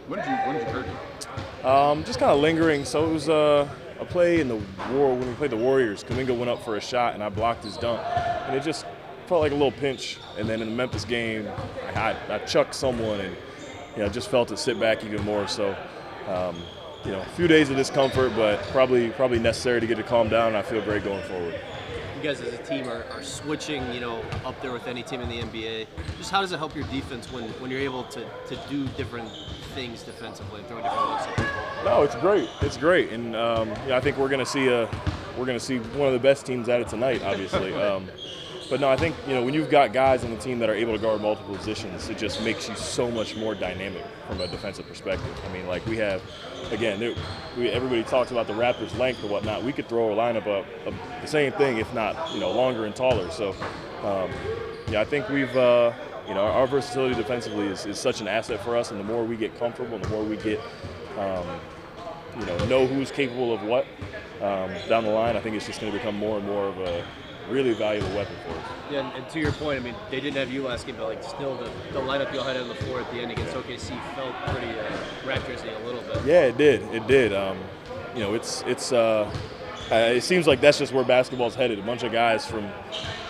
When did you hurt you? Just kind of lingering. So it was a play in the war when we played the Warriors. Kuminga went up for a shot, and I blocked his dunk. And it just felt like a little pinch. And then in the Memphis game, I chucked someone and just felt it sit back even more. So, a few days of discomfort, but probably necessary to get it calmed down, and I feel great going forward. You guys as a team are switching, up there with any team in the NBA. Just how does it help your defense when you're able to do different things defensively and throw different looks at people? No, it's great. It's great, and I think we're going to see one of the best teams at it tonight, obviously. But no, I think when you've got guys on the team that are able to guard multiple positions, it just makes you so much more dynamic from a defensive perspective. I mean, like we have, again, everybody talks about the Raptors' length or whatnot. We could throw a lineup up the same thing, if not longer and taller. So, I think we've our versatility defensively is such an asset for us, and the more we get comfortable, and the more we get know who's capable of what down the line, I think it's just going to become more and more of a really valuable weapon for us. Yeah, and to your point, I mean, they didn't have you last game, but still the lineup y'all had on the floor at the end against OKC felt pretty Raptors-y a little bit. Yeah, it did. It did. It seems like that's just where basketball's headed. A bunch of guys from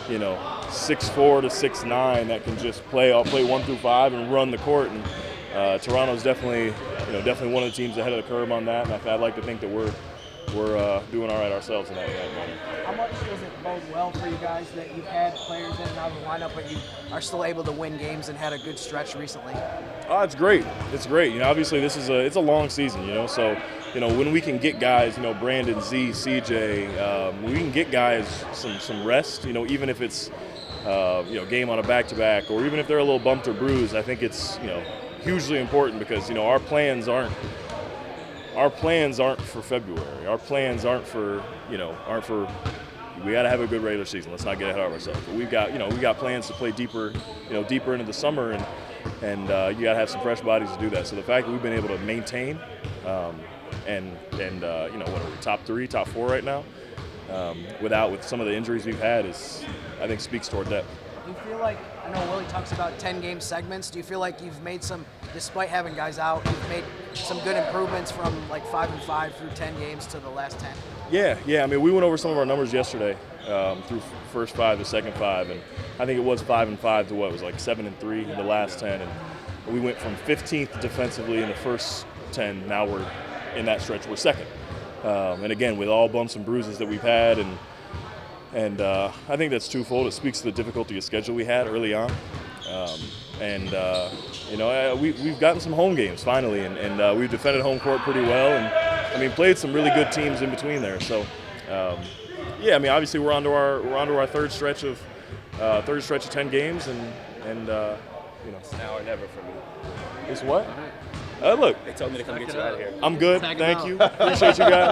6'4" to 6'9" that can just play 1 through 5 and run the court. And Toronto's definitely one of the teams ahead of the curve on that. And I'd like to think that we're doing all right ourselves in that manner. How much does it bode well for you guys that you've had players in and out of the lineup, but you are still able to win games and had a good stretch recently? Oh, it's great. It's great. Obviously this is it's a long season. So when we can get guys, Brandon, Z, CJ, we can get guys some rest. Even if it's game on a back-to-back, or even if they're a little bumped or bruised, I think it's hugely important because our plans aren't for February. Our plans aren't for we got to have a good regular season. Let's not get ahead of ourselves. But we've got plans to play deeper into the summer, and you got to have some fresh bodies to do that. So the fact that we've been able to maintain what are we, top 3, top 4 right now, with some of the injuries we've had I think speaks toward that. Do you feel like, I know Willy talks about 10-game segments, do you feel like you've made despite having guys out, you've made some good improvements from 5-5 through 10 games to the last 10? Yeah. I mean, we went over some of our numbers yesterday through first 5 to second 5, and I think it was 5-5 to what was 7-3 in the last 10, and we went from 15th defensively in the first 10. Now we're in that stretch, we're second, and again with all bumps and bruises that we've had, and I think that's twofold. It speaks to the difficulty of schedule we had early on, we've gotten some home games finally, and we've defended home court pretty well, and played some really good teams in between there. So, obviously we're onto our third stretch of 10 games, and It's now or never for me. It's what? Look, They told me to come get you out of here. I'm good. Thank you. Appreciate you guys.